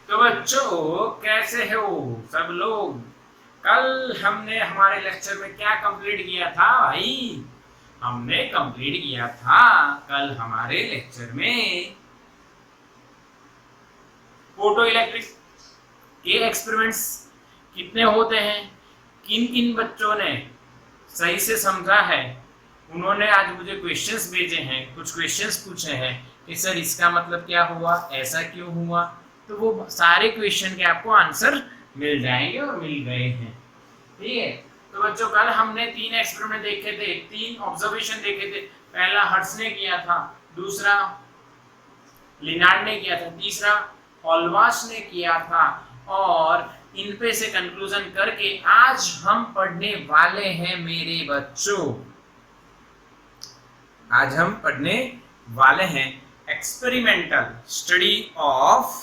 तो बच्चों कैसे हो सब लोग। कल हमने हमारे लेक्चर में क्या कंप्लीट किया था भाई? हमने कंप्लीट किया था कल हमारे लेक्चर में फोटो इलेक्ट्रिक के एक्सपेरिमेंट्स कितने होते हैं, किन किन बच्चों ने सही से समझा है। उन्होंने आज मुझे क्वेश्चंस भेजे हैं, कुछ क्वेश्चंस पूछे हैं कि सर इसका मतलब क्या हुआ, ऐसा क्यों हुआ। तो वो सारे क्वेश्चन के आपको आंसर मिल जाएंगे और मिल गए हैं। ठीक है। तो बच्चों कल हमने 3 एक्सपेरिमेंट देखे थे, 3 ऑब्जर्वेशन देखे थे। पहला हर्ट्ज ने किया था, दूसरा लिनार्ड ने किया था, तीसरा ऑलवास ने किया था। और इन पे से कंक्लूजन करके आज हम पढ़ने वाले हैं मेरे बच्चों, आज हम पढ़ने वाले हैं experimental study of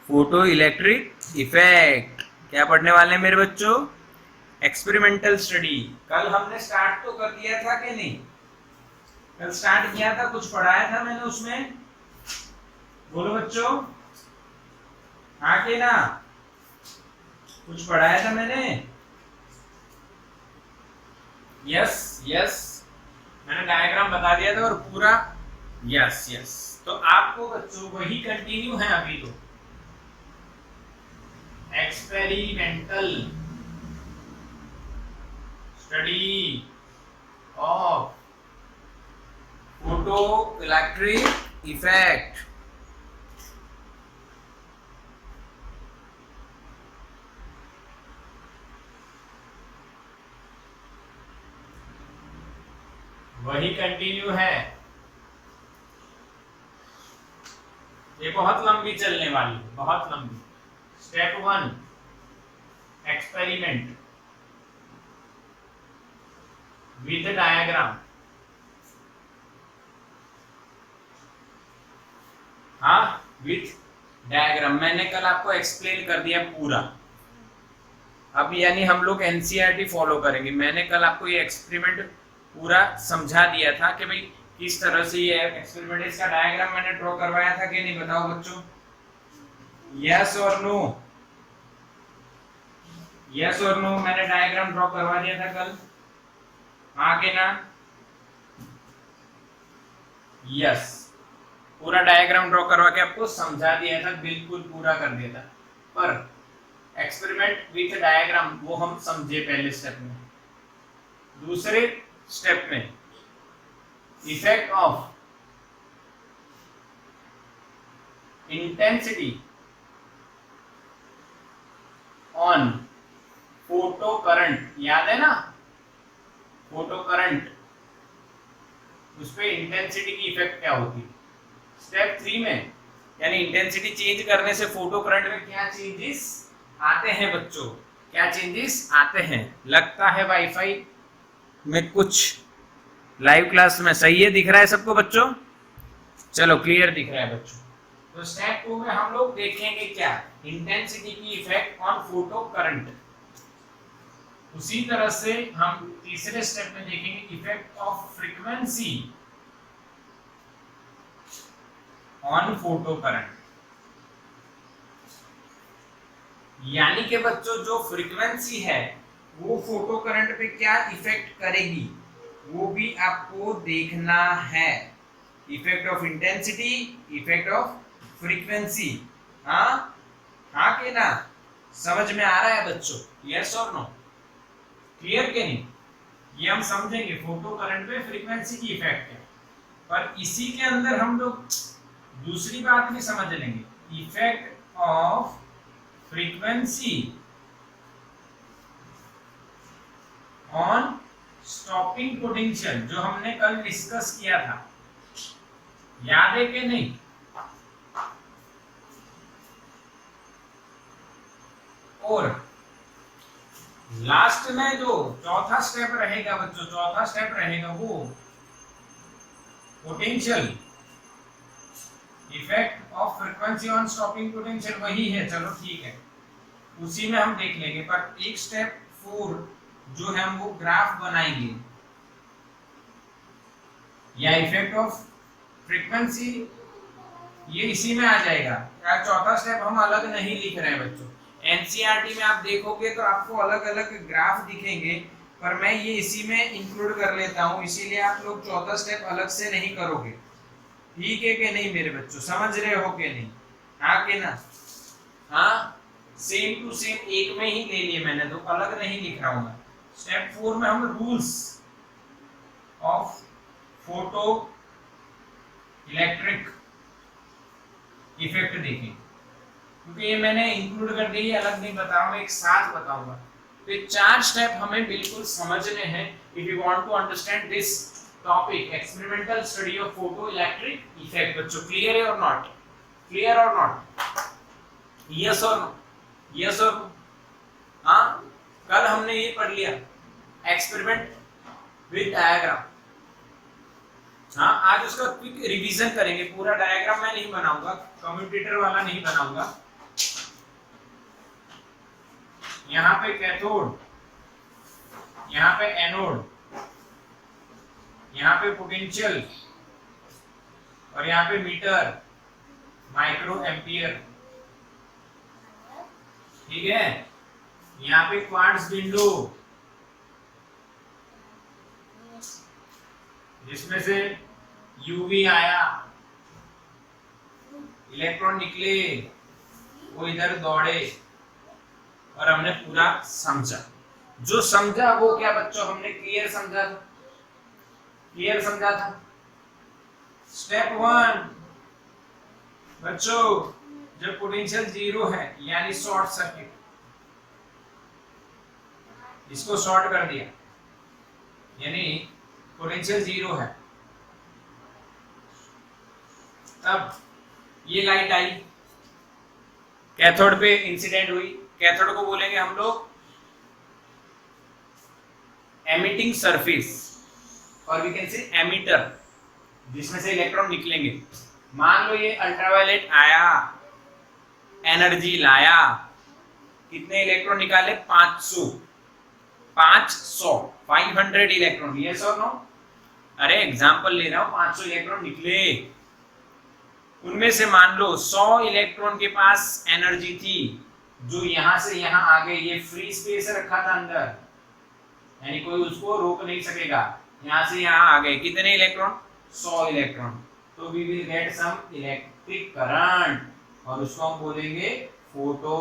photoelectric effect. क्या पढ़ने वाले हैं मेरे बच्चों? Experimental study. कल हमने स्टार्ट तो कर दिया था कि नहीं? कल स्टार्ट किया था, कुछ पढ़ाया था मैंने उसमें, बोलो बच्चों। हाँ कि ना? कुछ पढ़ाया था मैंने? यस यस, मैंने डायग्राम बता दिया था और पूरा यस यस। तो आपको बच्चों वही कंटिन्यू है अभी तो। Experimental study of photoelectric effect. वही कंटिन्यू है, ये बहुत लंबी चलने वाली, बहुत लंबी। Step 1 experiment with diagram. हाँ, विथ डायग्राम मैंने कल आपको एक्सप्लेन कर दिया पूरा। अब यानी हम लोग एनसीईआरटी फॉलो करेंगे। मैंने कल आपको ये एक्सपेरिमेंट पूरा समझा दिया था कि भाई किस तरह से ये एक्सपेरिमेंट, इसका डायग्राम मैंने ड्रॉ करवाया था कि नहीं, बताओ बच्चों। यस और नो? यस और नो, मैंने डायग्राम ड्रॉ करवा दिया था कल, हाँ के ना? यस, पूरा डायग्राम ड्रॉ करवा के आपको समझा दिया था, बिल्कुल पूरा कर दिया था। पर एक्सपेरिमेंट विथ डायग्राम वो हम समझे पहले स्टेप में। दूसरे स्टेप में effect of intensity on photo current, याद है ना? फोटो करंट, उस पर इंटेंसिटी की इफेक्ट क्या होती है। स्टेप 3 में यानी इंटेंसिटी चेंज करने से फोटो करंट में क्या चेंजेस आते हैं बच्चों, क्या चेंजेस आते हैं। लगता है वाईफाई में कुछ लाइव क्लास में सही है, दिख रहा है सबको बच्चों? चलो क्लियर दिख रहा है बच्चों। तो स्टेप 2 में हम लोग देखेंगे क्या, इंटेंसिटी की इफेक्ट ऑन फोटो करंट। उसी तरह से हम तीसरे स्टेप में देखेंगे effect of frequency on photo current. यानी कि बच्चों जो फ्रीक्वेंसी है वो फोटो करंट पे क्या इफेक्ट करेगी वो भी आपको देखना है। Effect of intensity, effect of frequency. हाँ हाँ के ना? समझ में आ रहा है बच्चों? यस और नो? क्लियर के नहीं? ये हम समझेंगे फोटो करंट पे फ्रीक्वेंसी की इफेक्ट है। पर इसी के अंदर हम लोग दूसरी बात भी समझ लेंगे, effect of frequency on stopping potential, जो हमने कल डिस्कस किया था, याद है कि नहीं? और लास्ट में जो चौथा स्टेप रहेगा बच्चों, चौथा स्टेप रहेगा वो potential, effect of frequency on stopping potential वही है। चलो ठीक है, उसी में हम देख लेंगे। पर एक स्टेप 4 जो है हम वो ग्राफ बनाएंगे, या इफेक्ट ऑफ फ्रीक्वेंसी ये इसी में आ जाएगा। यार चौथा स्टेप हम अलग नहीं लिख रहे हैं बच्चों। एनसीईआरटी में आप देखोगे तो आपको अलग अलग ग्राफ दिखेंगे, पर मैं ये इसी में इंक्लूड कर लेता हूँ, इसीलिए आप लोग चौथा स्टेप अलग से नहीं करोगे। ठीक है कि नहीं मेरे बच्चों, समझ रहे हो कि नहीं? हाँ कि ना? हाँ, सेम टू सेम एक में ही ले लिए मैंने, तो अलग नहीं लिख रहा हूं मैं। स्टेप 4 में हम rules of photoelectric effect देखें, क्योंकि ये मैंने इंक्लूड कर दिया, अलग नहीं बता रहा हूं, एक साथ बताऊंगा। तो ये 4 स्टेप हमें बिल्कुल समझने हैं if you want to understand this topic, experimental study of photoelectric effect. बच्चों क्लियर है और नॉट? क्लियर और नॉट? यस और नो? यस और नो? हाँ, कल हमने ये पढ़ लिया एक्सपेरिमेंट विद डायग्राम। हाँ, आज उसका क्विक रिवीजन करेंगे। पूरा डायग्राम मैं नहीं बनाऊंगा, कम्यूटेटर वाला नहीं बनाऊंगा। यहाँ पे कैथोड, यहाँ पे एनोड, यहाँ पे पोटेंशियल और यहाँ पे मीटर, माइक्रो एम्पियर। ठीक है, यहाँ पे क्वार्ट्ज विंडो जिसमें से यूवी आया, इलेक्ट्रॉन निकले, वो इधर दौड़े और हमने पूरा समझा। जो समझा वो क्या बच्चों, हमने क्लियर समझा था, क्लियर समझा था। स्टेप 1 बच्चों, जब पोटेंशियल 0 है यानी शॉर्ट सर्किट, इसको शॉर्ट कर दिया यानी पोटेंशियल 0 है, तब ये लाइट आई, कैथोड पे इंसिडेंट हुई। कैथोड को बोलेंगे हम लोग एमिटिंग सरफेस, और वी कैन से एमिटर, जिसमें से इलेक्ट्रॉन निकलेंगे। मान लो ये अल्ट्रावायलेट आया, एनर्जी लाया, कितने इलेक्ट्रॉन निकाले? 500 500 इलेक्ट्रॉन। यस और नो? अरे एग्जांपल ले रहा हूं, 500 इलेक्ट्रॉन निकले, उनमें से मान लो 100 इलेक्ट्रॉन के पास एनर्जी थी जो यहां से यहां आ गई, ये फ्री स्पेस रखा था अंदर, यानी कोई उसको रोक नहीं सकेगा, यहां से यहां आ गए। कितने इलेक्ट्रॉन? 100 इलेक्ट्रॉन। तो we will get some electric current, और उसको हम बोलेंगे फोटो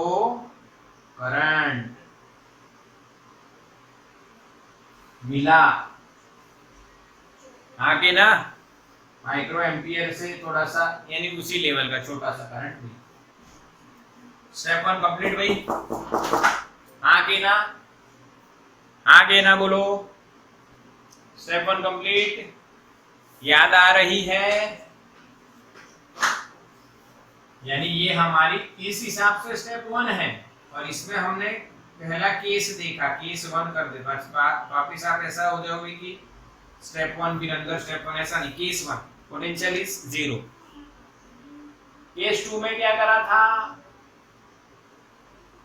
करंट। मिला आगे ना, माइक्रो एम्पियर से थोड़ा सा, यानी उसी लेवल का छोटा सा करंट मिला। स्टेप 1 कंप्लीट भाई। आगे ना, आगे ना बोलो। Step 1 complete. याद आ रही है? यानी ये हमारी इस हिसाब से स्टेप 1 है, और इसमें हमने पहला केस देखा, केस 1 कर दे बस। वापिस आप ऐसा हो जाओगे कि स्टेप 1 फिर अंदर स्टेप 1, ऐसा नहीं। Case 1 potential is 0। केस 2 में क्या करा था?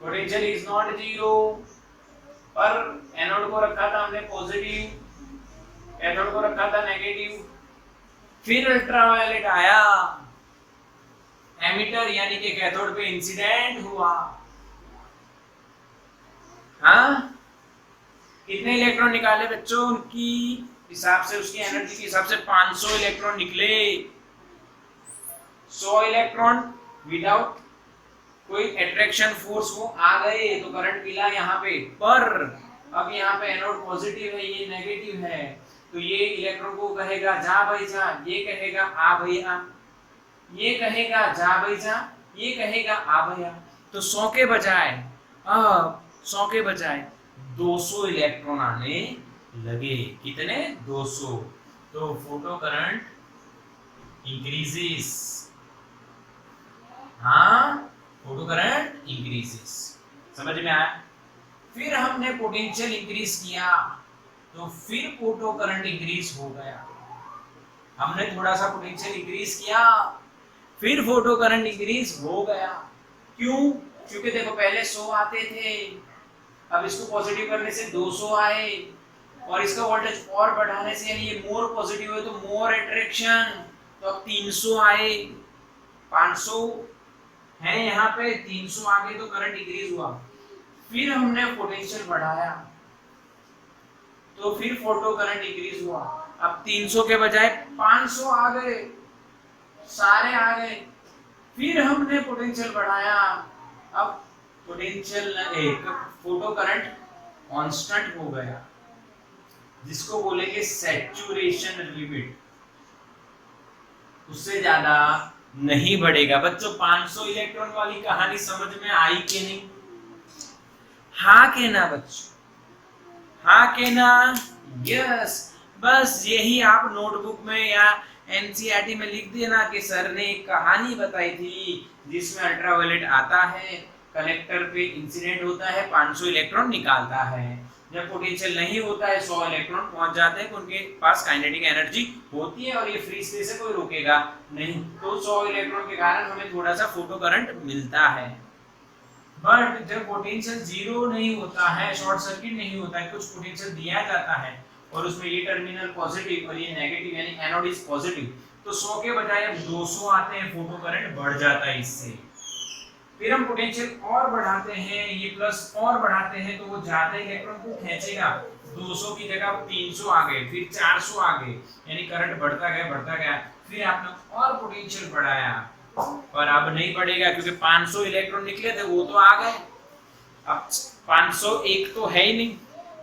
पोटेंशियल इज नॉट 0, पर एनोड को रखा था हमने पॉजिटिव, कैथोड को रखा था नेगेटिव। फिर अल्ट्रावायलेट आया, एमिटर यानी कि कैथोड पे इंसिडेंट हुआ। हाँ, कितने इलेक्ट्रॉन निकाले बच्चों? उनकी हिसाब से, उसकी एनर्जी के हिसाब से 500 इलेक्ट्रॉन निकले। 100 इलेक्ट्रॉन विदाउट कोई अट्रैक्शन फोर्स वो आ गए, तो करंट मिला यहाँ पे। पर अब यहाँ पे एनोड पॉजिटिव है, ये नेगेटिव है, तो ये इलेक्ट्रॉन को कहेगा जा भाई जा, ये कहेगा आ भाई आ, ये कहेगा जा भाई जा, ये कहेगा आ भाई आ। तो 100 के बजाय, 100 के बजाय 200 इलेक्ट्रॉन आने लगे। कितने? 200। तो फोटो करंट इंक्रीजेस। हाँ, फोटो करंट इंक्रीजेस। समझ में आया? फिर हमने पोटेंशियल इंक्रीज किया, तो फिर फोटो करंट इंक्रीज हो गया। हमने थोड़ा सा पोटेंशियल इंक्रीज किया, फिर फोटो करंट इंक्रीज हो गया। क्यों? क्योंकि देखो पहले 100 आते थे, अब इसको पॉजिटिव करने से 200 आए, और इसका वोल्टेज और बढ़ाने से, यानी ये मोर पॉजिटिव है तो मोर अट्रैक्शन, तो अब 300 आए। 500 है यहाँ पे, 300 आ गए तो करंट डिक्रीज हुआ। फिर हमने पोटेंशियल बढ़ाया तो फिर फोटो करंट डिक्रीज हुआ। अब 300 के बजाय 500 आ गए, सारे आ गए। फिर हमने पोटेंशियल बढ़ाया, अब पोटेंशियल एक फोटो करंट कांस्टेंट हो गया, जिसको बोलेंगे सैचुरेशन लिमिट, उससे ज्यादा नहीं बढ़ेगा। बच्चों 500 इलेक्ट्रॉन वाली कहानी समझ में आई कि नहीं? हाँ के ना बच्चों, हाँ के ना? यस। बस यही आप नोटबुक में या एनसीईआरटी में लिख देना कि सर ने एक कहानी बताई थी जिसमें अल्ट्रावायलेट आता है, कलेक्टर पे इंसिडेंट होता है, 500 इलेक्ट्रॉन निकालता है। जब पोटेंशियल नहीं होता है 100 इलेक्ट्रॉन पहुंच जाते हैं, उनके पास काइनेटिक एनर्जी होती है और ये फ्री स्पेस है, कोई रोकेगा नहीं। तो 100 इलेक्ट्रॉन के कारण हमें थोड़ा सा फोटो करंट मिलता है। बट जब पोटेंशियल जीरो नहीं होता है, शॉर्ट सर्किट नहीं होता है, कुछ पोटेंशियल दिया जाता है और उसमें ये टर्मिनल पॉजिटिव और ये नेगेटिव यानी एनोड इज पॉजिटिव, तो 100 के बजाय अब 200 आते हैं, फोटो करंट बढ़ जाता है इससे। फिर हम पोटेंशियल और बढ़ाते हैं, ये प्लस और बढ़ाते हैं, तो वो ज्यादा इलेक्ट्रॉन को खींचेगा। 200 की जगह 300 आ गए, फिर 400 आ गए, यानी करंट बढ़ता गया। फिर आपने और पोटेंशियल बढ़ाया, पर अब नहीं बढ़ेगा क्योंकि 500 इलेक्ट्रॉन निकले थे, वो तो आ गए। अब 501 तो है ही नहीं,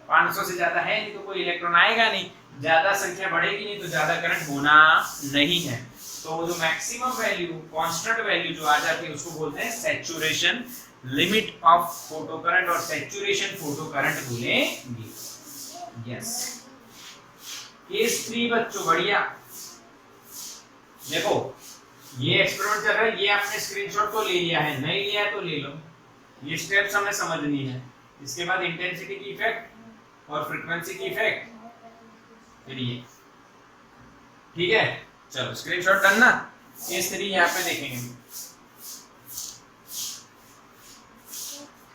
500 से ज्यादा है नहीं, तो कोई इलेक्ट्रॉन आएगा नहीं, ज्यादा संख्या बढ़ेगी नहीं, तो ज्यादा करंट होना नहीं है। तो जो मैक्सिमम वैल्यू, कांस्टेंट वैल्यू जो आ जाती है, उसको बोलते हैं saturation limit of photo current, और सैचुरेशन फोटो करंट बोलेंगे। यस। केस 3 बच्चों, बढ़िया। देखो ये एक्सपेरिमेंट चल रहा है, ये आपने स्क्रीनशॉट तो ले लिया है, नहीं लिया है तो ले लो। ये स्टेप्स हमें समझनी है। इसके बाद इंटेंसिटी की इफेक्ट और फ्रीक्वेंसी की इफेक्ट, फिर ये। ठीक है, चलो स्क्रीनशॉट करना। केस 3 यहाँ पे देखेंगे।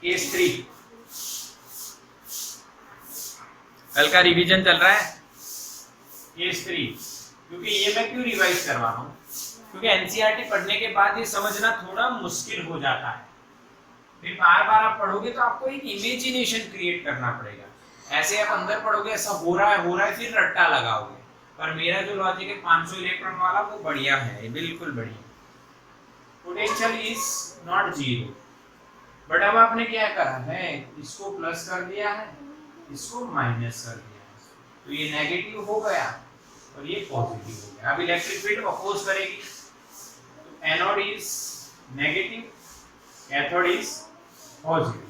केस 3 कल का रिवीजन चल रहा है। केस 3, क्योंकि ये मैं क्यों रिवाइज करवा रहा हूँ, क्योंकि एनसीईआरटी पढ़ने के बाद ये समझना थोड़ा मुश्किल हो जाता है। फिर बार बार आप पढ़ोगे तो आपको एक इमेजिनेशन क्रिएट करना पड़ेगा। ऐसे आप अंदर पढ़ोगे ऐसा हो रहा है, फिर रट्टा लगाओगे। पर मेरा जो लॉजिक है 500 इलेक्ट्रॉन वाला, वो बढ़िया है, बिल्कुल बढ़िया। Potential is not zero, but अब आपने क्या करा है, इसको प्लस कर दिया है, इसको माइनस कर दिया है, तो ये नेगेटिव हो गया और ये पॉजिटिव हो गया। अब इलेक्ट्रिक फील्ड अपोज करेगी, तो anode is negative, cathode is positive.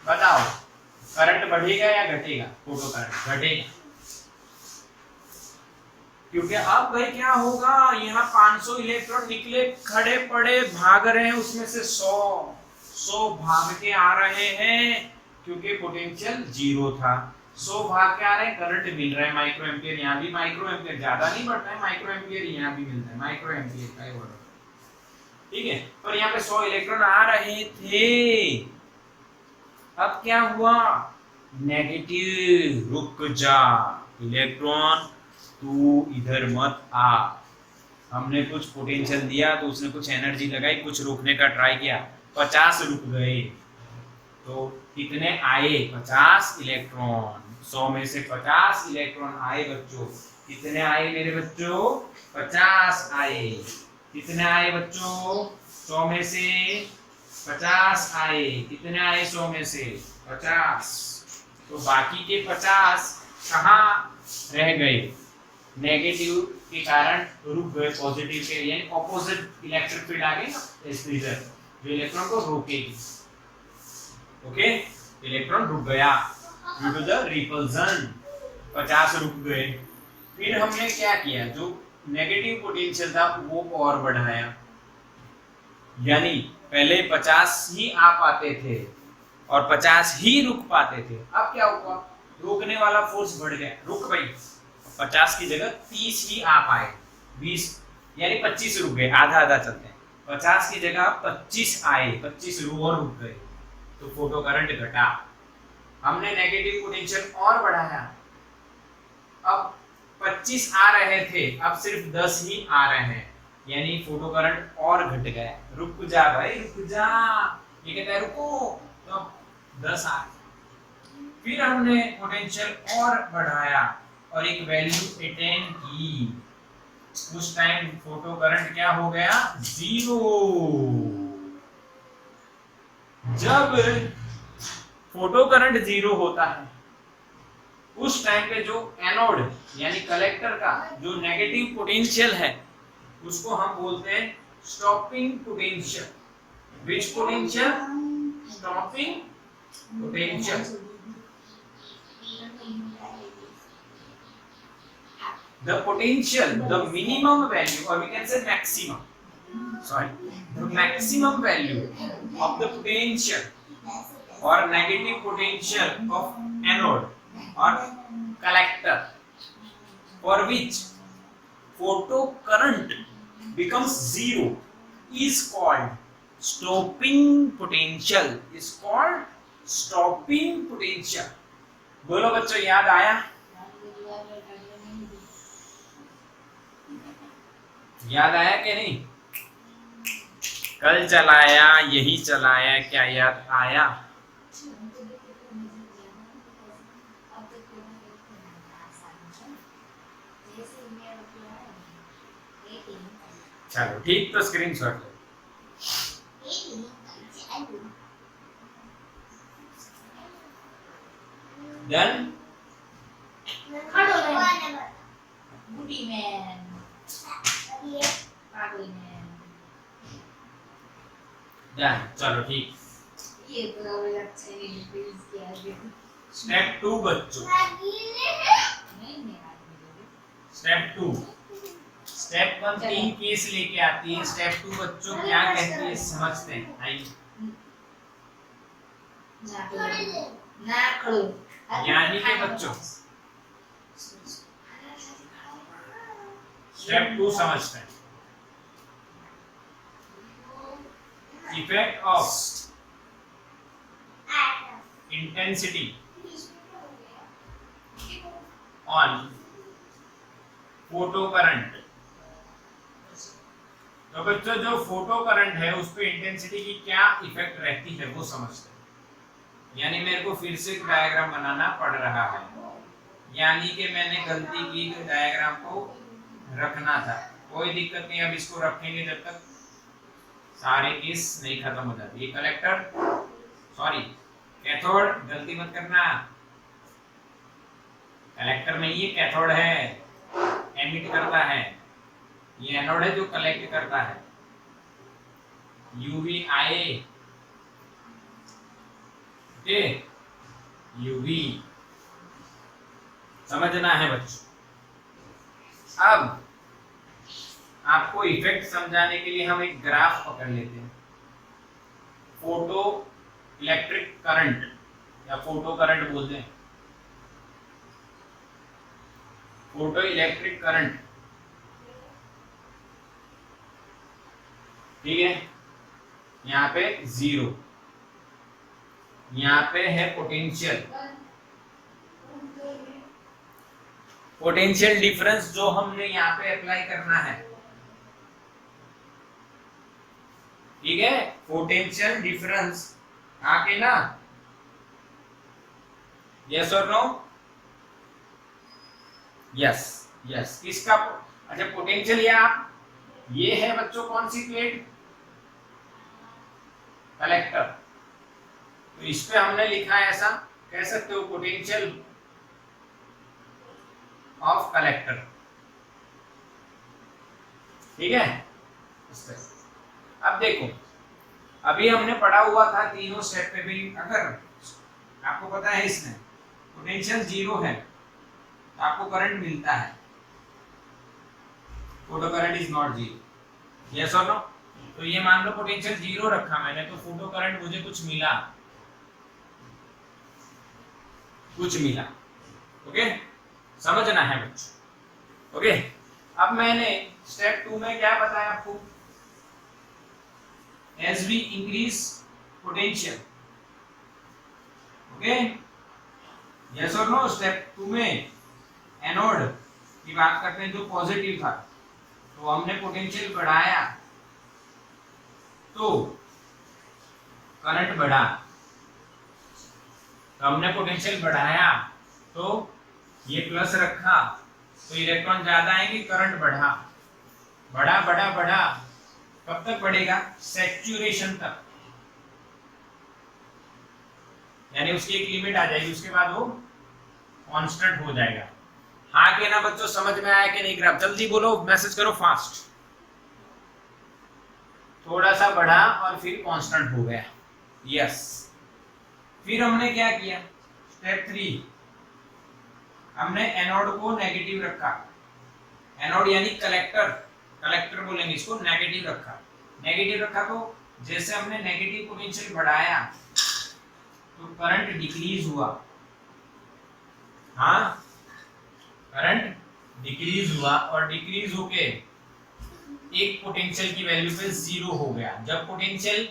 बताओ करंट बढ़ेगा या घटेगा? फोटो करंट घटेगा, क्योंकि अब भाई क्या होगा, यहाँ 500 इलेक्ट्रॉन निकले, खड़े पड़े भाग रहे हैं, उसमें से 100 भाग के आ रहे हैं, क्योंकि पोटेंशियल जीरो था। 100 भाग के आ रहे हैं, करंट मिल रहा है माइक्रो एम्पियर। यहाँ भी माइक्रो एम्पियर, ज्यादा नहीं बढ़ता है माइक्रो एम्पियर, यहाँ भी मिलता है माइक्रो एम्पियर का ही ऑर्डर। ठीक है, पर यहाँ पे 100 इलेक्ट्रॉन आ रहे थे। अब क्या हुआ, नेगेटिव, रुक जा इलेक्ट्रॉन, तू इधर मत आ। हमने कुछ पोटेंशियल दिया तो उसने कुछ एनर्जी लगाई, कुछ रोकने का ट्राई किया, 50 रुक गए। तो कितने आए? 50 इलेक्ट्रॉन। 100 में से 50 इलेक्ट्रॉन आए बच्चों। कितने आए मेरे बच्चों? 50 आए। कितने आए बच्चों? 100 में से 50 आए। कितने आए 100 में से? 50। तो बाकी के 50 कहाँ रह गए? नेगेटिव के कारण रुक गए, पॉजिटिव के यानी ऑपोजिट इलेक्ट्रिक फील्ड आ गई ना, स्प्लिटर जो इलेक्ट्रॉन को रोकेगी। ओके, इलेक्ट्रॉन रुक गया ड्यू टू द रिपल्सन, 50 रुक गए। फिर हमने क्या किया, जो नेगेटिव पोटेंशियल था वो और बढ़ाया, यानी पहले 50 ही आ पाते थे और 50 ही रुक पाते थे। अब क्या हुआ, रोकने वाला फोर्स बढ़ गया, रुक भाई 50 की जगह 30 ही आ पाए, 20 यानी 25 रुक गए, आधा आधा चलते हैं। 50 की जगह 25 आए, 25 और रुक गए, तो फोटो करंट घटा। हमने नेगेटिव पोटेंशियल और बढ़ाया, अब 25 आ रहे थे, अब सिर्फ 10 ही आ रहे हैं, यानी फोटो करंट और घट गया। रुक जा भाई रुक जा, ये कहता है रुको, तो 10 आ। फिर हमने पोटेंशियल और बढ़ाया और एक वैल्यू अटेन की, उस टाइम फोटो करंट क्या हो गया, 0। जब फोटो करंट 0 होता है उस टाइम पे जो एनोड यानी कलेक्टर का जो नेगेटिव पोटेंशियल है उसको हम बोलते हैं stopping potential. Which potential, stopping potential. The potential, the minimum value, or we can say maximum, sorry, the maximum value of the potential or negative potential of anode or collector for which photo current becomes 0 is called stopping potential, is called stopping potential। बोलो बच्चों, याद आया? याद आया कि नहीं? कल चलाया, यही चलाया, क्या याद आया? चलो ठीक, तो स्क्रीनशॉट लो। डन। डन, चलो ठीक। स्टेप 2 बच्चों, स्टेप 2। स्टेप 1 3 केस लेके आती है, स्टेप 2 बच्चों क्या कहती है समझते हैं। आइए, यानी कि बच्चों स्टेप 2 समझते हैं। Effect of intensity on photo current. तो बच्चों जो फोटो करंट है उस पे इंटेंसिटी की क्या इफेक्ट रहती है वो समझते हैं। यानी मेरे को फिर से एक डायग्राम बनाना पड़ रहा है, यानी कि मैंने गलती की डायग्राम को रखना था। कोई दिक्कत नहीं, अब इसको रखेंगे जब तक सारे केस नहीं खत्म हो जाते। ये कलेक्टर, सॉरी कैथोड, गलती मत करना, कलेक्टर नहीं ये कैथोड है, एमिट करता है। ये एनोड है जो कलेक्ट करता है। यूवी आए, ओके, यूवी समझना है बच्चों। अब आपको इफेक्ट समझाने के लिए हम एक ग्राफ पकड़ लेते हैं। फोटो इलेक्ट्रिक करंट या फोटो करंट बोलते हैं, फोटो इलेक्ट्रिक करंट, ठीक है। यहाँ पे 0, यहाँ पे है पोटेंशियल, पोटेंशियल डिफरेंस जो हमने यहाँ पे अप्लाई करना है, ठीक है। पोटेंशियल डिफरेंस आके ना, यस और नो, यस यस, किसका, अच्छा पोटेंशियल ये है बच्चों कौन सी प्लेट, कलेक्टर। तो इस पे हमने लिखा है, ऐसा कह सकते हो पोटेंशियल ऑफ कलेक्टर, ठीक है। इस पे अब देखो, अभी हमने पढ़ा हुआ था तीनों स्टेप पे भी, अगर आपको पता है इसमें पोटेंशियल 0 है तो आपको करंट मिलता है, photo current is not 0, yes और नो। तो ये मान लो पोटेंशियल 0 रखा मैंने, तो फोटो करंट मुझे कुछ मिला, कुछ मिला, ओके, समझना है बच्चों, ओके। अब मैंने स्टेप 2 में क्या बताया आपको, as we increase potential, okay, yes और नो। स्टेप 2 में एनोड की बात करते हैं जो पॉजिटिव था, तो तो हमने पोटेंशियल बढ़ाया तो करंट बढ़ा, तो हमने पोटेंशियल बढ़ाया तो ये प्लस रखा तो इलेक्ट्रॉन ज्यादा आएंगे, करंट बढ़ा, बढ़ा बढ़ा बढ़ा, कब तक बढ़ेगा? सैचुरेशन तक, यानी उसकी एक लिमिट आ जाएगी, उसके बाद वो कांस्टेंट हो जाएगा। हाँ के ना बच्चों, समझ में आया कि नहीं? ग्राफ जल्दी बोलो, मैसेज करो फास्ट। थोड़ा सा बढ़ा और फिर कांस्टेंट हो गया, यस। फिर हमने क्या किया? स्टेप 3, हमने एनोड को नेगेटिव रखा। एनोड यानी कलेक्टर, कलेक्टर बोलेंगे इसको, नेगेटिव रखा। नेगेटिव रखा तो जैसे हमने नेगेटिव पोटेंशियल बढ़ाया तो करंट डिक्रीज हुआ। हाँ, करंट डिक्रीज हुआ और डिक्रीज होके एक पोटेंशियल की वैल्यू पे 0 हो गया। जब पोटेंशियल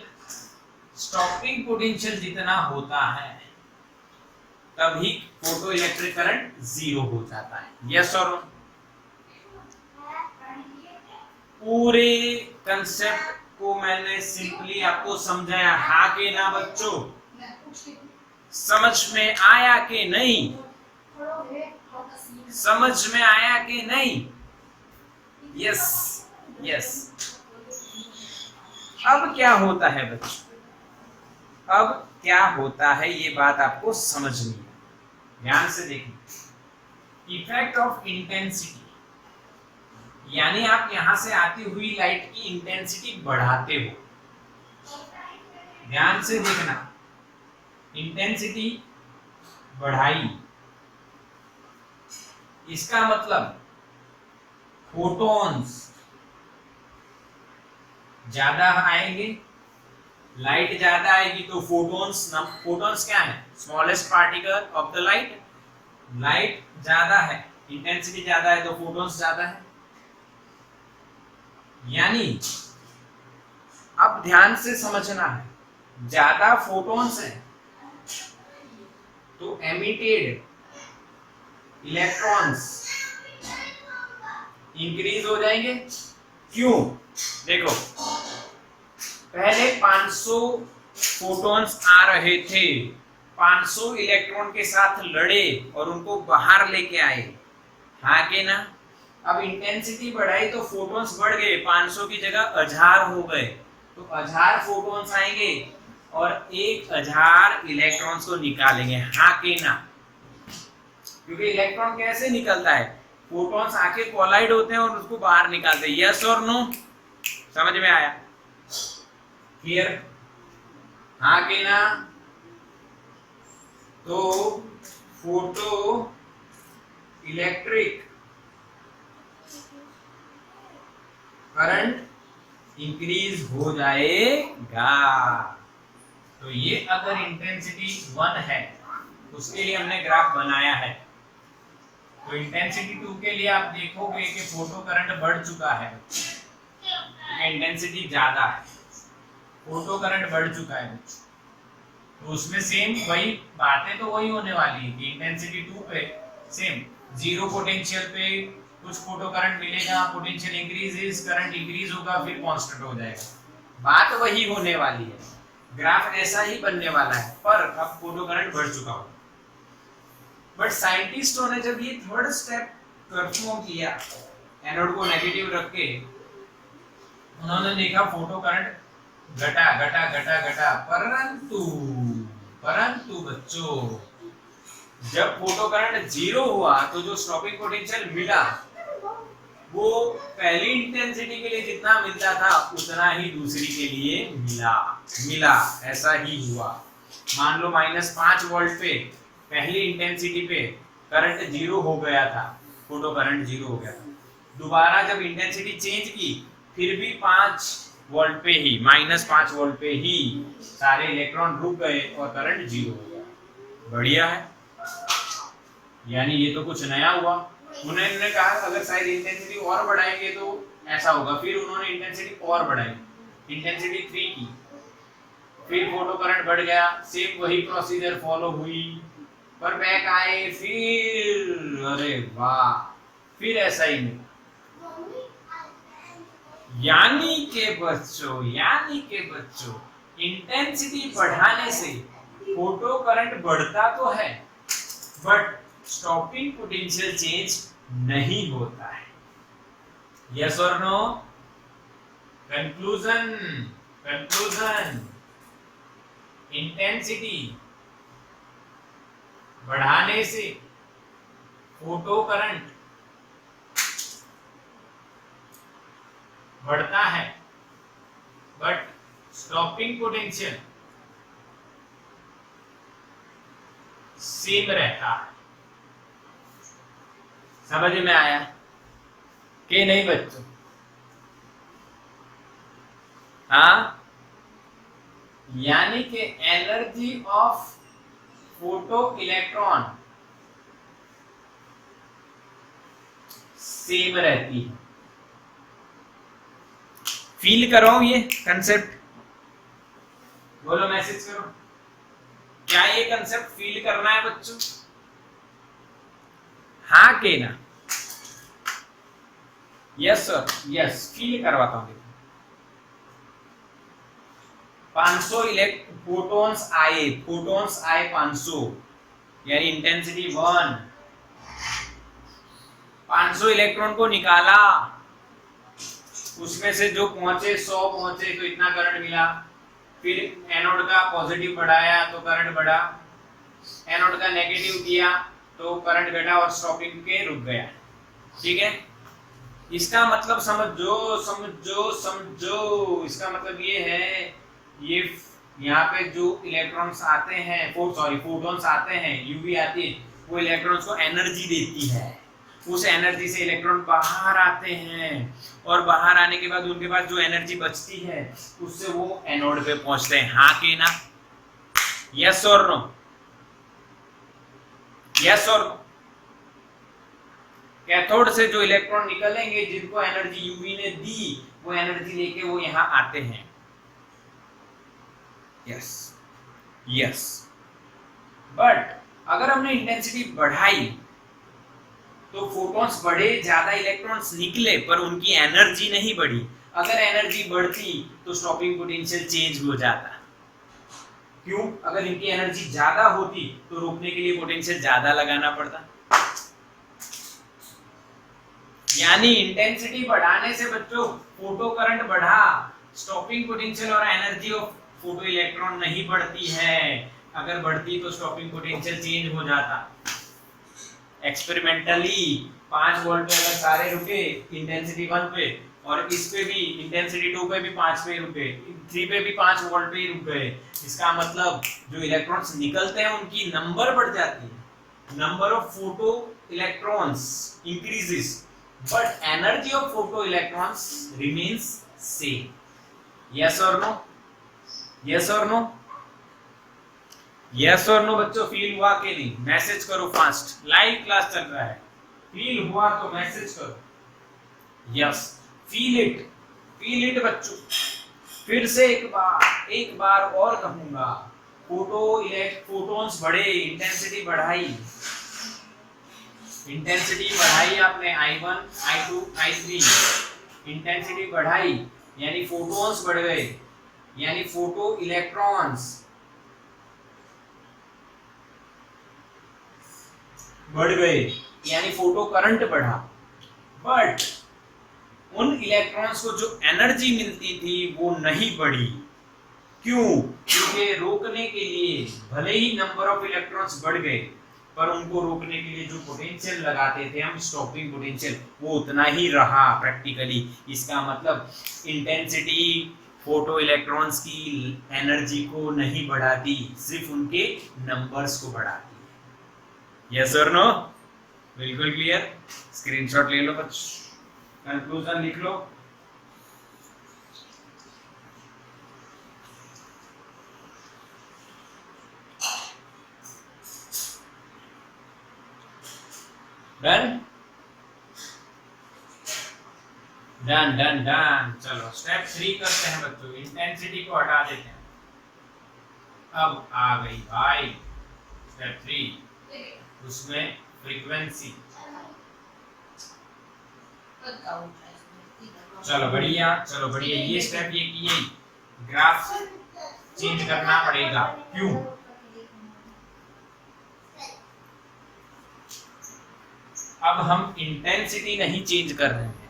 स्टॉपिंग पोटेंशियल जितना होता है तभी फोटो इलेक्ट्रिक करंट 0 हो जाता है। यस और नो? पूरे कंसेप्ट को मैंने सिंपली आपको समझाया। हाँ के ना बच्चों? समझ में आया कि नहीं? समझ में आया कि नहीं? Yes yes. अब क्या होता है बच्चों? अब क्या होता है ये बात आपको समझनी है, ध्यान से देखिए। इफेक्ट ऑफ इंटेंसिटी, यानी आप यहां से आती हुई लाइट की इंटेंसिटी बढ़ाते हो। ध्यान से देखना, इंटेंसिटी बढ़ाई, इसका मतलब फोटॉन्स ज्यादा आएंगे, लाइट ज्यादा आएगी तो फोटॉन्स, फोटॉन्स क्या है? Smallest particle of the light. Light ज्यादा है, इंटेंसिटी ज्यादा है तो फोटॉन्स ज्यादा है। यानी अब ध्यान से समझना है, ज्यादा फोटॉन्स है तो एमिटेड इलेक्ट्रॉन्स इंक्रीज हो जाएंगे। क्यों? देखो, पहले 500 फोटॉन्स आ रहे थे, 500 इलेक्ट्रॉन के साथ लड़े और उनको बाहर लेके आए। हाँ के ना? अब इंटेंसिटी बढ़ाई तो फोटॉन्स बढ़ गए, 500 की जगह 1000 हो गए, तो 1000 फोटॉन्स आएंगे और 1000 इलेक्ट्रॉन्स को निकालेंगे। हाँ के ना? क्योंकि इलेक्ट्रॉन कैसे निकलता है? फोटॉन्स आके कोलाइड होते हैं और उसको बाहर निकालते हैं। यस और नो? समझ में आया? क्लियर? हाँ के ना? तो फोटो इलेक्ट्रिक करंट इंक्रीज हो जाएगा। तो ये अगर इंटेंसिटी 1 है, उसके लिए हमने ग्राफ बनाया है। तो इंटेंसिटी 2 के लिए आप देखोगे कि फोटो करंट बढ़ चुका है, क्योंकि इंटेंसिटी ज्यादा है, फोटो करंट बढ़ चुका है। तो उसमें सेम वही बातें तो वही होने वाली है कि इंटेंसिटी 2 पे सेम 0 पोटेंशियल पे कुछ फोटो करंट मिलेगा, पोटेंशियल इंक्रीजेस, करंट इंक्रीज होगा, फिर कांस्टेंट हो जाएगा। बात वही होने वाली है, ग्राफ ऐसा ही बनने वाला है, पर अब फोटो करंट बढ़ चुका हो। बट साइंटिस्टों ने जब ये थर्ड स्टेप परफॉर्म किया, एनोड को नेगेटिव रख के, उन्होंने देखा फोटो करंट घटा घटा घटा घटा, परंतु बच्चों, जब फोटो करंट 0 हुआ तो जो स्टॉपिंग पोटेंशियल मिला वो पहली इंटेंसिटी के लिए जितना मिलता था उतना ही दूसरी के लिए मिला। ऐसा ही हुआ। मान लो -5 वोल्ट पे पहली इंटेंसिटी पे करंट 0 हो गया था, फोटो करंट 0 हो गया था। दोबारा जब इंटेंसिटी चेंज की फिर भी 5 वोल्ट पे ही, -5 वोल्ट पे ही सारे इलेक्ट्रॉन रुक गए और करंट 0 हो गया। बढ़िया है, यानी ये तो कुछ नया हुआ। उन्होंने कहा अगर शायद इंटेंसिटी और बढ़ाएंगे तो ऐसा होगा, फिर उन्होंने इंटेंसिटी और बढ़ाई, इंटेंसिटी 3 की, फिर फोटो करंट बढ़ गया, सेम वही प्रोसीजर फॉलो हुई, पर बैक आए, फिर अरे वाह, फिर ऐसा ही नहीं। यानी के बच्चों इंटेंसिटी बढ़ाने से फोटो करंट बढ़ता तो है, बट स्टॉपिंग पोटेंशियल चेंज नहीं होता है। यस और नो? कंक्लूजन इंटेंसिटी बढ़ाने से फोटो करंट बढ़ता है, बट स्टॉपिंग पोटेंशियल सेम रहता है। समझ में आया कि नहीं बच्चों? हाँ, यानी कि energy of photo electron same रहती है। फील करो ये कंसेप्ट, बोलो, मैसेज करो, क्या ये कंसेप्ट फील करना है बच्चों? हाँ के ना? यस सर, यस, फील करवाता हूं। 500 फोटॉन्स आए 500, यानी इंटेंसिटी 1। 500 इलेक्ट्रॉन को निकाला, उसमें से जो पहुंचे 100 पहुंचे तो इतना करंट मिला। फिर एनोड का पॉजिटिव बढ़ाया तो करंट बढ़ा, एनोड का नेगेटिव किया तो करंट घटा और स्टॉपिंग के रुक गया। ठीक है, इसका मतलब समझो। इसका मतलब ये है, ये यहाँ पे जो इलेक्ट्रॉन्स आते हैं, फोटॉन्स आते हैं, यूवी आती है, वो इलेक्ट्रॉन्स को एनर्जी देती है। उस एनर्जी से इलेक्ट्रॉन बाहर आते हैं और बाहर आने के बाद उनके पास जो एनर्जी बचती है उससे वो एनोड पे पहुंचते हैं। हाँ के ना? यस और नो? यस और नो? कैथोड से जो इलेक्ट्रॉन निकलेंगे, जिनको एनर्जी यूवी ने दी, वो एनर्जी लेके वो यहां आते हैं। यस, बट अगर हमने इंटेंसिटी बढ़ाई तो फोटॉन्स बढ़े, ज्यादा इलेक्ट्रॉन्स निकले, पर उनकी एनर्जी नहीं बढ़ी। अगर एनर्जी बढ़ती तो स्टॉपिंग पोटेंशियल चेंज हो जाता। क्यों? अगर इनकी एनर्जी ज्यादा होती तो रोकने के लिए पोटेंशियल ज्यादा लगाना पड़ता। यानी इंटेंसिटी बढ़ाने से बच्चों फोटो करंट बढ़ा, स्टॉपिंग पोटेंशियल और एनर्जी ऑफ फोटो इलेक्ट्रॉन नहीं बढ़ती है। अगर बढ़ती तो स्टॉपिंग पोटेंशियल चेंज हो जाता। एक्सपेरिमेंटली 5 वोल्ट पे अगर सारे रुके इंटेंसिटी 1 पे, और इस पे भी इंटेंसिटी 2 पे भी 5 पे रुके, 3 पे भी 5 वोल्ट पे ही रुक गए, इसका मतलब जो इलेक्ट्रॉन्स निकलते हैं उनकी नंबर बढ़ जाती है। Number of photo electrons increases, but energy of photoelectrons remains same. Yes or no? Yes or no? Yes or no बच्चों? फील हुआ कि नहीं? मैसेज करो फास्ट, लाइव क्लास चल रहा है। फील हुआ तो मैसेज करो। यस, फील इट बच्चों। फिर से एक बार और कहूंगा, फोटॉन्स बढ़े, इंटेंसिटी बढ़ाई आपने, I1, I2, I3, इंटेंसिटी बढ़ाई यानी फोटॉन्स बढ़ गए, यानी फोटो इलेक्ट्रॉन्स बढ़ गए, यानी फोटो करंट बढ़ा। बट उन इलेक्ट्रॉन्स को जो एनर्जी मिलती थी वो नहीं बढ़ी। क्यों? क्योंकि रोकने के लिए भले ही नंबर ऑफ इलेक्ट्रॉन्स बढ़ गए, पर उनको रोकने के लिए जो पोटेंशियल लगाते थे हम, स्टॉपिंग पोटेंशियल, वो उतना ही रहा प्रैक्टिकली। इसका मतलब इंटेंसिटी फोटो इलेक्ट्रॉन्स की एनर्जी को नहीं बढ़ाती, सिर्फ उनके नंबर्स को बढ़ाती है। यस और नो? बिल्कुल क्लियर। स्क्रीनशॉट ले लो बच्चों, कंक्लूजन लिख लो। Done done done done. चलो स्टेप 3 करते हैं बच्चों, इंटेंसिटी को हटा देते हैं। अब आ गई भाई स्टेप 3, उसमें फ्रीक्वेंसी। चलो बढ़िया, ये स्टेप ये किए, ग्राफ चेंज करना पड़ेगा। क्यों? अब हम इंटेंसिटी नहीं चेंज कर रहे हैं,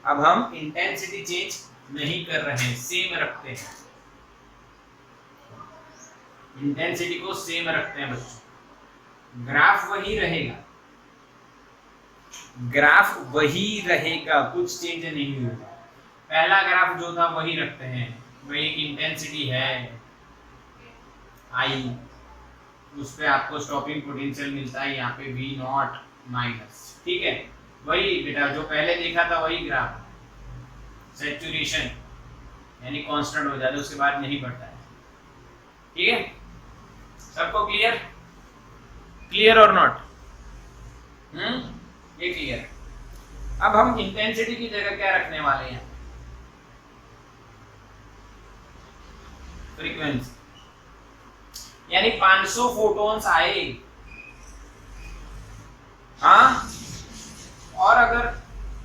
अब हम इंटेंसिटी चेंज नहीं कर रहे हैं, सेम रखते हैं, इंटेंसिटी को सेम रखते हैं बच्चों। ग्राफ वही रहेगा, ग्राफ वही रहेगा, कुछ चेंज नहीं होगा। पहला ग्राफ जो था वही रखते हैं, वही एक इंटेंसिटी है आई, उस पे आपको स्टॉपिंग पोटेंशियल मिलता है यहाँ पे V नॉट माइनस, ठीक है। वही बेटा जो पहले देखा था वही ग्राफ, सैचुरेशन यानी कांस्टेंट हो जाता है, उसके बाद नहीं बढ़ता है, ठीक है। सबको क्लियर? क्लियर और नॉट? ये क्लियर। अब हम इंटेंसिटी की जगह क्या रखने वाले हैं? फ्रीक्वेंसी, यानी 500 फोटॉन्स आए, हाँ, और अगर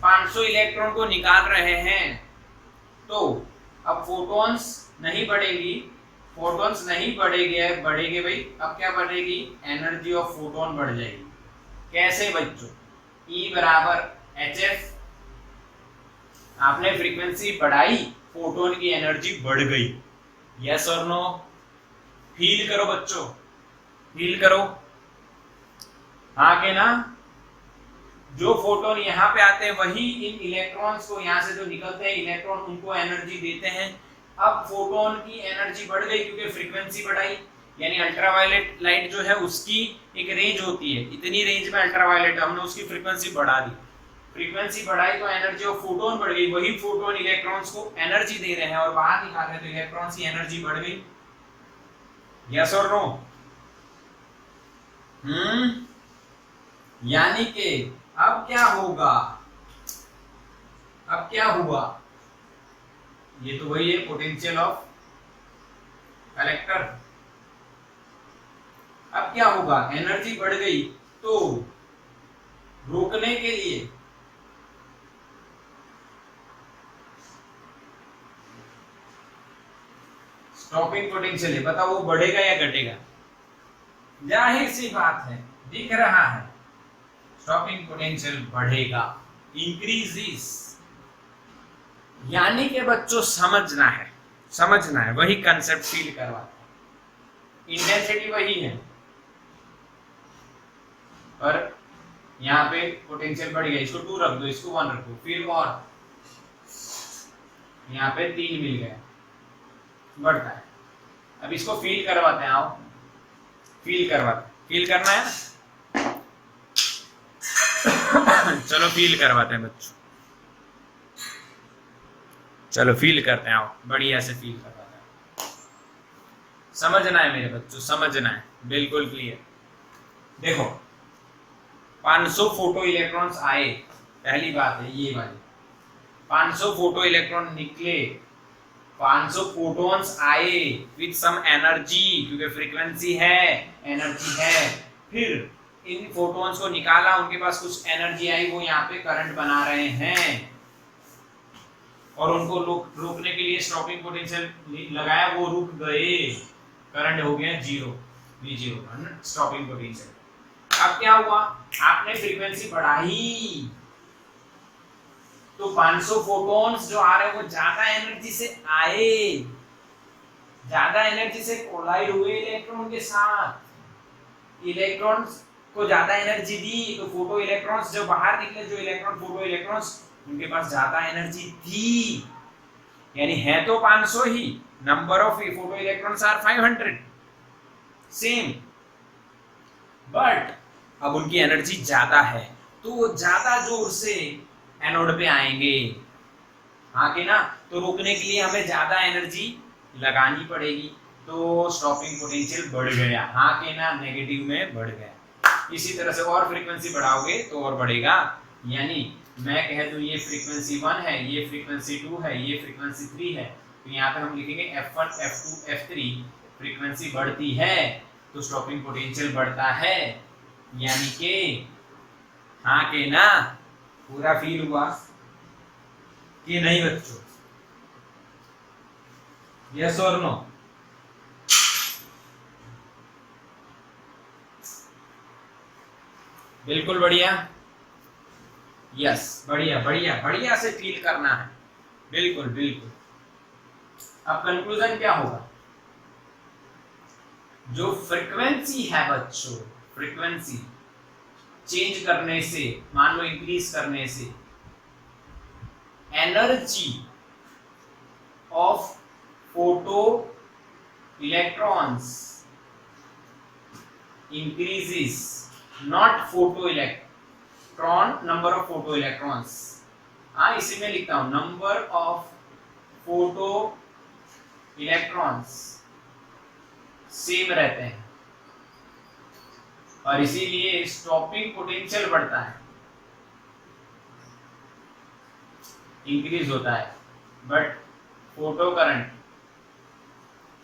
500 इलेक्ट्रॉन को निकाल रहे हैं तो अब फोटॉन्स नहीं बढ़ेगी, फोटॉन्स नहीं बढ़ेंगे भाई, अब क्या बढ़ेगी? एनर्जी ऑफ फोटोन बढ़ जाएगी। कैसे बच्चों? E बराबर HF, आपने फ्रीक्वेंसी बढ़ाई, फोटोन की एनर्जी बढ़ गई। यस और नो? फील करो बच्चों, फील करो, हाँ के ना? जो फोटोन यहाँ पे आते हैं वही इन इलेक्ट्रॉन्स को, यहाँ से जो निकलते हैं इलेक्ट्रॉन, उनको एनर्जी देते हैं। अब फोटोन की एनर्जी बढ़ गई क्योंकि फ्रीक्वेंसी बढ़ाई, यानी अल्ट्रावायलेट लाइट जो है उसकी एक रेंज होती है, इतनी रेंज में अल्ट्रावायलेट, हमने उसकी फ्रीक्वेंसी बढ़ा दी, फ्रीक्वेंसी बढ़ाई तो एनर्जी ऑफ फोटोन बढ़ गई, वही फोटोन इलेक्ट्रॉन्स को एनर्जी दे रहे हैं और बाहर निकाल रहे हैं, तो इलेक्ट्रॉन्स की एनर्जी बढ़ गई। यस और नो? यानी कि अब क्या होगा? अब क्या हुआ? ये तो वही है पोटेंशियल ऑफ कलेक्टर। अब क्या होगा? एनर्जी बढ़ गई तो रोकने के लिए स्टॉपिंग पोटेंशियल है, पता वो बढ़ेगा या घटेगा? जाहिर सी बात है, दिख रहा है, स्टॉपिंग पोटेंशियल बढ़ेगा, इंक्रीजेस। यानी कि बच्चों समझना है, वही कंसेप्ट फील करवाते हैं। इंटेंसिटी वही है पर यहाँ पे पोटेंशियल बढ़ गया, इसको 2 रख दो, इसको 1 रखो, फिर और यहाँ पे 3 मिल गया, बढ़ता है। अब इसको फील करवाते हैं, आओ फील करवाते, फील करना है ना? चलो फील करवाते हैं बच्चों, चलो फील करते हैं, आओ बढ़िया से फील करवाते हैं। समझना है मेरे बच्चों, समझना है, बिल्कुल क्लियर। देखो 500 फोटो इलेक्ट्रॉन्स आए, पहली बात है ये वाली, 500 फोटो इलेक्ट्रॉन निकले, 500 फोटॉन्स आए विद सम एनर्जी, क्योंकि फ्रीक्वेंसी है, एनर्जी है। फिर इन फोटॉन्स को निकाला, उनके पास कुछ एनर्जी आई, वो यहाँ पे करंट बना रहे हैं और उनको रोकने के लिए स्टॉपिंग पोटेंशियल लगाया, वो रुक गए, करंट हो गया 0, V0, स्टॉपिंग पोटेंशियल। अब क्या हुआ? आपने फ्रीक्वेंसी बढ़ाई तो 500 फोटॉन्स जो आ रहे हैं वो ज्यादा एनर्जी से आए, ज्यादा एनर्जी से कोलाइड हुए इलेक्ट्रॉन के साथ, इलेक्ट्रॉन्स को ज्यादा एनर्जी दी तो फोटो इलेक्ट्रॉन्स जो बाहर निकले, जो इलेक्ट्रॉन फोटो इलेक्ट्रॉन्स, उनके पास ज्यादा एनर्जी थी, यानी है तो 500 ही, number of photo electrons are 500 same, but अब उनकी एनर्जी ज्यादा है तो वो ज्यादा जोर से एनोड पे आएंगे, हाँ कि ना? तो रोकने के लिए हमें ज्यादा एनर्जी लगानी पड़ेगी, तो स्टॉपिंग पोटेंशियल बढ़ गया, हाँ कि ना? नेगेटिव में बढ़ गया। इसी तरह से और फ्रीक्वेंसी बढ़ाओगे तो और बढ़ेगा, यानी मैं कह दूं ये फ्रीक्वेंसी 1 है, ये फ्रीक्वेंसी 2 है, ये फ्रीक्वेंसी 3 है, तो यहाँ पे हम लिखेंगे F1, F2, F3, फ्रीक्वेंसी बढ़ती है तो स्टॉपिंग पोटेंशियल बढ़ता है, यानी कि हाँ के ना? पूरा फील हुआ? कि नहीं बच्चों? यस और नो? बिल्कुल बढ़िया, यस, बढ़िया बढ़िया बढ़िया से फील करना है, बिल्कुल बिल्कुल। अब कंक्लूजन क्या होगा? जो फ्रीक्वेंसी है बच्चों, फ्रीक्वेंसी चेंज करने से, मान लो इंक्रीज करने से, energy of photo electrons increases, not photo electron, number of photo electrons। हाँ, इसी में लिखता हूं, number of photo electrons same रहते हैं और इसीलिए स्टॉपिंग पोटेंशियल बढ़ता है, इंक्रीज होता है, बट फोटो करंट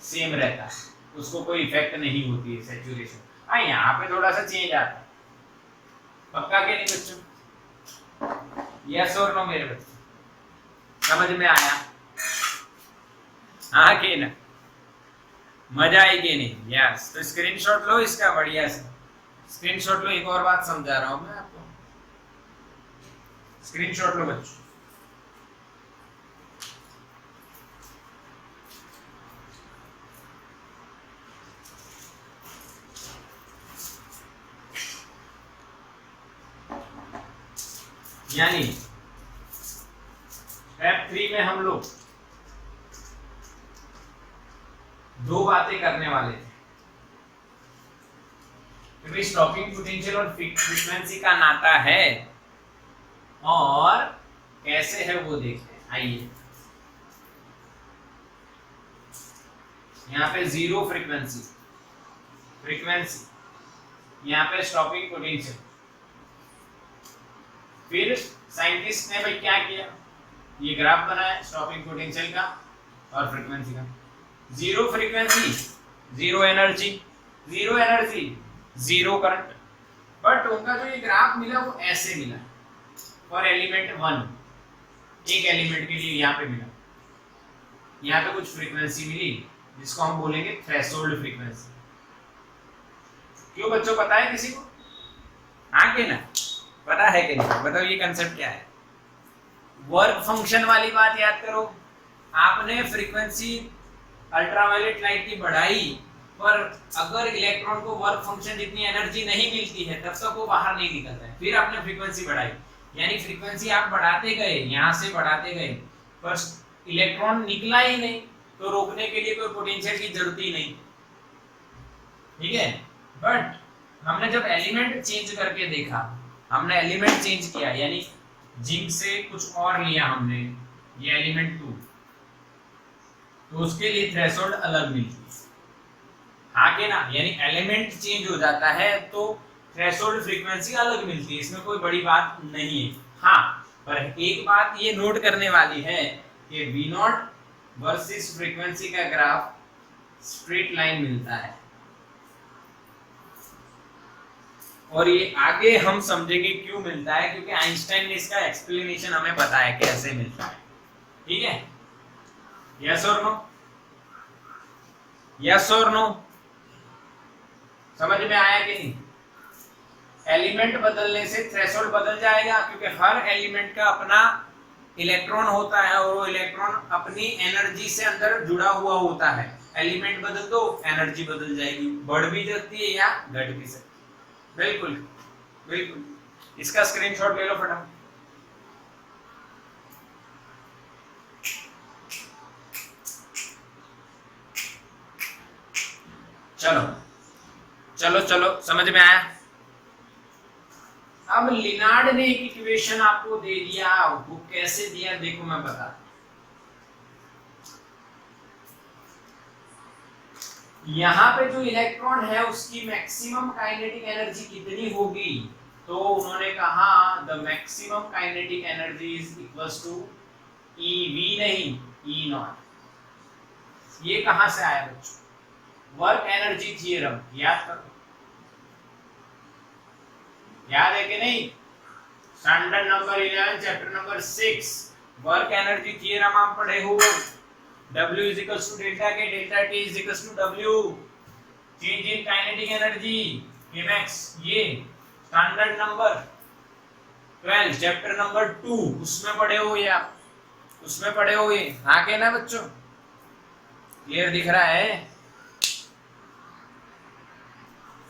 सेम रहता है, उसको कोई इफेक्ट नहीं होती है सैचुरेशन। हाँ, यहाँ पे थोड़ा सा चेंज आता है, पक्का के नहीं बच्चों? यस और नो मेरे बच्चों? समझ में आया? हाँ के ना? मजा आई कि नहीं? यस, तो स्क्रीनशॉट लो इसका, बढ़िया से स्क्रीनशॉट लो। एक और बात समझा रहा हूं मैं आपको, स्क्रीनशॉट लो बच्चों। यानी स्टेप 3 में हम लोग दो बातें करने वाले थे, क्योंकि स्टॉपिंग पोटेंशियल और फ्रीक्वेंसी का नाता है और कैसे है वो देखते हैं। आइए, यहाँ पे जीरो फ्रीक्वेंसी, फ्रीक्वेंसी यहाँ पे स्टॉपिंग पोटेंशियल। फिर साइंटिस्ट ने भाई क्या किया, ये ग्राफ बनाया स्टॉपिंग पोटेंशियल का और फ्रीक्वेंसी का। Zero frequency, zero energy, zero energy, zero current, but उनका जो ये ग्राफ मिला वो ऐसे मिला फॉर एलिमेंट 1, एक एलिमेंट के लिए यहाँ पे मिला, यहाँ पे कुछ फ्रीक्वेंसी मिली जिसको हम बोलेंगे थ्रेशोल्ड फ्रीक्वेंसी। क्यों बच्चों, पता है किसी को? हाँ के ना? पता है कि नहीं? बताओ ये कंसेप्ट क्या है? वर्क फंक्शन वाली बात याद करो। आपने फ्रीक्वेंसी अल्ट्रावायलेट लाइट की बढ़ाई, पर अगर इलेक्ट्रॉन को वर्क फंक्शन जितनी एनर्जी नहीं मिलती है तब तक वो बाहर नहीं निकलता है। फिर आपने फ्रीक्वेंसी बढ़ाई, यानी फ्रीक्वेंसी आप बढ़ाते गए, यहाँ से बढ़ाते गए, पर इलेक्ट्रॉन निकला ही नहीं, तो रोकने के लिए कोई पोटेंशियल की जरूरत ही नहीं। ठीक है, बट हमने जब एलिमेंट चेंज करके देखा, हमने एलिमेंट चेंज किया, यानी जिंक से कुछ और लिया हमने, ये एलिमेंट 2, तो उसके लिए थ्रेशोल्ड अलग मिलती है। हाँ के ना? यानी एलिमेंट चेंज हो जाता है तो थ्रेशोल्ड फ्रीक्वेंसी अलग मिलती है, इसमें कोई बड़ी बात नहीं है। हाँ, पर एक बात ये नोट करने वाली है कि V0 वर्सेस फ्रीक्वेंसी का ग्राफ स्ट्रेट लाइन मिलता है, और ये आगे हम समझेंगे क्यों मिलता है, क्योंकि आइंस्टाइन ने इसका एक्सप्लेनेशन हमें बताया कैसे मिलता है। ठीक है, यस और नो? यस और नो? समझ में आया कि नहीं? एलिमेंट बदलने से थ्रेशोल्ड बदल जाएगा, क्योंकि हर एलिमेंट का अपना इलेक्ट्रॉन होता है और वो इलेक्ट्रॉन अपनी एनर्जी से अंदर जुड़ा हुआ होता है। एलिमेंट बदल दो, एनर्जी बदल जाएगी, बढ़ भी सकती है या घट भी सकती है। बिल्कुल बिल्कुल, इसका स्क्रीनशॉट ले लो फटाफट। चलो चलो चलो, समझ में आया? अब लिनार्ड ने एक इक्वेशन आपको दे दिया, वो कैसे दिया देखो मैं बता। यहाँ पे जो इलेक्ट्रॉन है उसकी मैक्सिमम काइनेटिक एनर्जी कितनी होगी, तो उन्होंने कहा the maximum kinetic energy is equals to EV, नहीं E0। ये कहां से आया बच्चों? वर्क एनर्जी थ्योरम, याद करो, याद है कि नहीं? Standard number 11 chapter number 6 work energy theorem आप पढ़े हो, W is equals to delta K, delta T is equals to W, change in kinetic energy Kmax, ये स्टैंडर्ड नंबर 12 चैप्टर नंबर 2 उसमें पढ़े हो ये आप, उसमें पढ़े हो ये। हाँ के ना बच्चों, क्लियर दिख रहा है?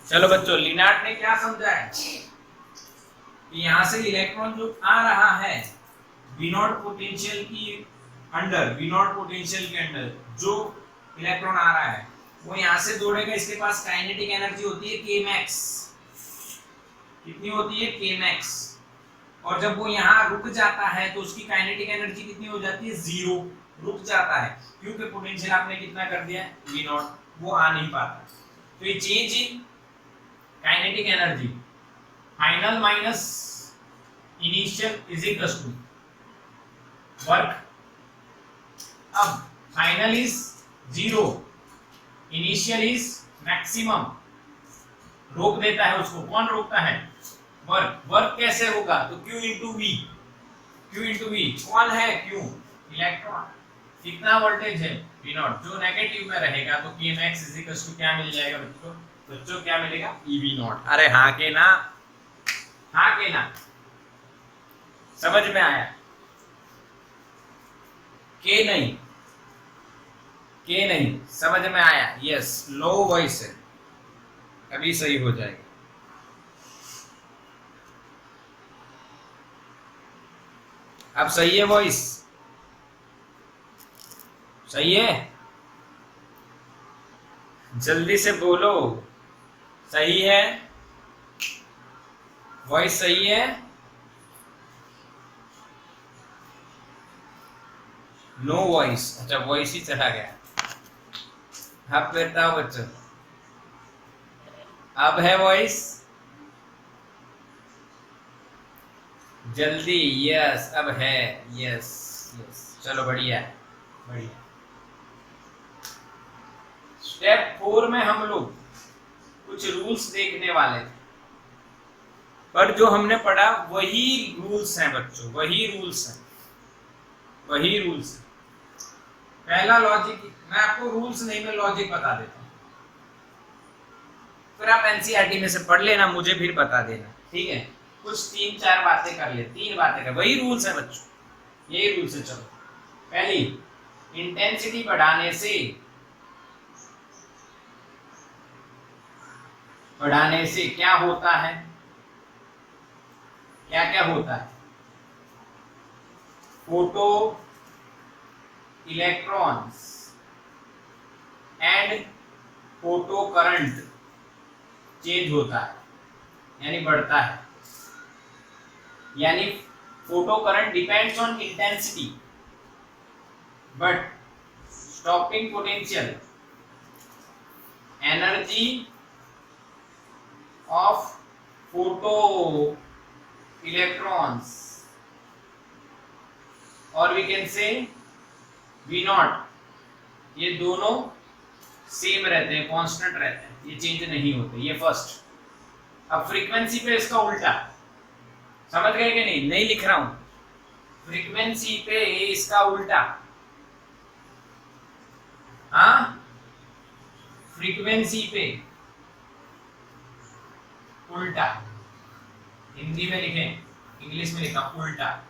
चलो बच्चों, लिनार्ड ने क्या समझा है कि यहां से इलेक्ट्रॉन जो आ रहा है V नॉट पोटेंशियल की अंडर, V नॉट पोटेंशियल के अंदर जो इलेक्ट्रॉन आ रहा है वो यहां से दौड़ेगा, इसके पास काइनेटिक एनर्जी होती है Kmax, कितनी होती है Kmax, और जब वो यहाँ रुक जाता है तो उसकी काइनेटिक एनर्जी कितनी हो जाती है? 0, रुक जाता है क्योंकि पोटेंशियल आपने कितना कर दिया है? V नॉट, वो आ नहीं पाता। तो ये change in kinetic energy final minus initial is equal to work. अब final is 0, initial is maximum, रोक देता है उसको। कौन रोकता है? वर्क। वर्क कैसे होगा? तो Q into V, Q into V कौन है? Q electron. कितना वोल्टेज है? V नॉट, जो नेगेटिव में रहेगा तो Kmax इज इक्वल टू क्या मिल जाएगा बच्चों? बच्चों क्या मिलेगा? EV not. अरे हाँ के ना, हाँ के ना, समझ में आया? के नहीं, के नहीं, समझ में आया? यस, लो वॉइस है, अभी सही हो जाएगा। अब सही है वॉइस? सही है? जल्दी से बोलो, सही है? वॉइस सही है? नो वॉइस, अच्छा वॉइस ही चला गया। अब बताओ बच्चों, अब है वॉइस? जल्दी, यस अब है, यस यस, चलो बढ़िया बढ़िया। स्टेप 4 में हम लोग कुछ रूल्स देखने वाले थे, पर जो हमने पढ़ा वही रूल्स हैं बच्चों, वही रूल्स हैं, वही रूल्स हैं। पहला लॉजिक, मैं आपको रूल्स नहीं, मैं लॉजिक बता देता हूँ, फिर आप एनसीईआरटी में से पढ़ लेना, मुझे फिर बता देना, ठीक है? कुछ 3-4 बातें कर ले, 3 बातें कर, वही रूल्स है बच्चों, यही रूल्स है। चलो, पहली, इंटेंसिटी बढ़ाने से क्या होता है? क्या क्या होता है? Photo electrons and photo current change होता है, यानी बढ़ता है, यानी photo current depends on intensity but stopping potential energy of photo electrons, और we can say V naught, ये दोनों सेम रहते हैं, कांस्टेंट रहते हैं, ये चेंज नहीं होते, ये फर्स्ट। अब फ्रीक्वेंसी पे इसका उल्टा, समझ गए कि नहीं? नहीं लिख रहा हूं, फ्रीक्वेंसी पे इसका उल्टा, हाँ फ्रीक्वेंसी पे उल्टा, हिंदी में लिखे, इंग्लिश में लिखा उल्टा,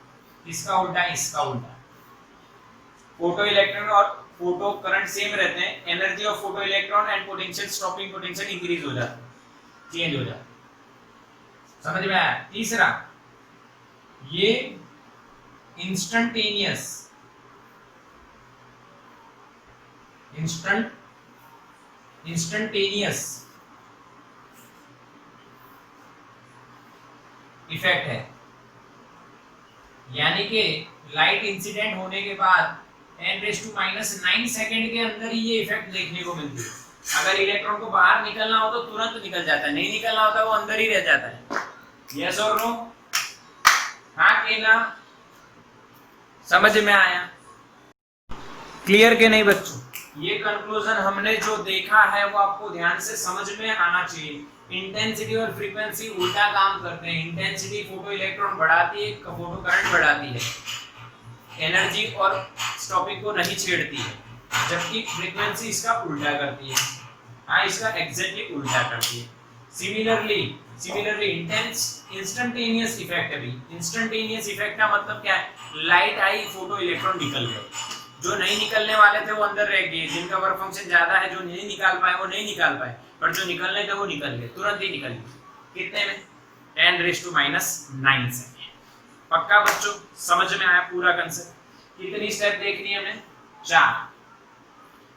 इसका उल्टा, इसका उल्टा। फोटो इलेक्ट्रॉन और फोटो करंट सेम रहते हैं, energy of photo electron and potential, stopping potential increase हो जाता है, चेंज हो जाता है, समझ में आया? तीसरा, ये इंस्टेंटेनियस इफेक्ट है, यानी कि लाइट इंसिडेंट होने के बाद 10⁻⁹ सेकंड के अंदर ही ये इफेक्ट देखने को मिलती है। अगर इलेक्ट्रॉन को बाहर निकलना हो तो तुरंत निकल जाता है, नहीं निकलना होता वो अंदर ही रह जाता है। यस और नो? हाँ कि ना? समझ में आया? क्लियर के नहीं बच्चों? ये कंक्लूजन हमने जो देखा है वो आपको ध्यान से समझ में आना चाहिए। इंटेंसिटी और फ्रीक्वेंसी उल्टा काम करते हैं, इंटेंसिटी फोटो इलेक्ट्रॉन बढ़ाती है, फोटो करंट बढ़ाती है। एनर्जी और इस टॉपिक को नहीं छेड़ती है, जबकि फ्रीक्वेंसी इसका उल्टा करती है। हाँ, इसका एग्जैक्टली उल्टा करती है। सिमिलरली इंस्टेंटेनियस इफेक्ट भी, इंस्टेंटेनियस इफेक्ट का मतलब क्या है? लाइट आई, फोटो इलेक्ट्रॉन निकल गए, जो नहीं निकलने वाले थे वो अंदर रह गए, जिनका वर्क फंक्शन ज्यादा है जो नहीं निकाल पाए वो नहीं निकाल पाए, पर जो निकलने थे वो निकल गए, तुरंत ही निकल गए। कितने में? 10⁻⁹ से। पक्का बच्चों, समझ में आया पूरा कंसेप्ट? कितनी स्टेप देखनी है हमें? 4।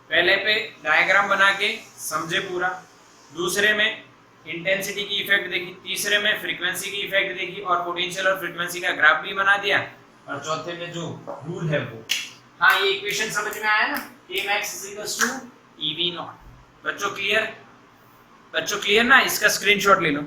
पहले पे डायग्राम बना के समझे पूरा, दूसरे में इंटेंसिटी की इफेक्ट देखी, तीसरे में फ्रीक्वेंसी की इफेक्ट देखी और पोटेंशियल और फ्रीक्वेंसी का ग्राफ भी बना दिया, और चौथे में जो रूल है वो। हाँ, ये इक्वेशन समझ में आया ना? Kmax = EV0। बच्चों क्लियर ना? इसका स्क्रीनशॉट ले लो।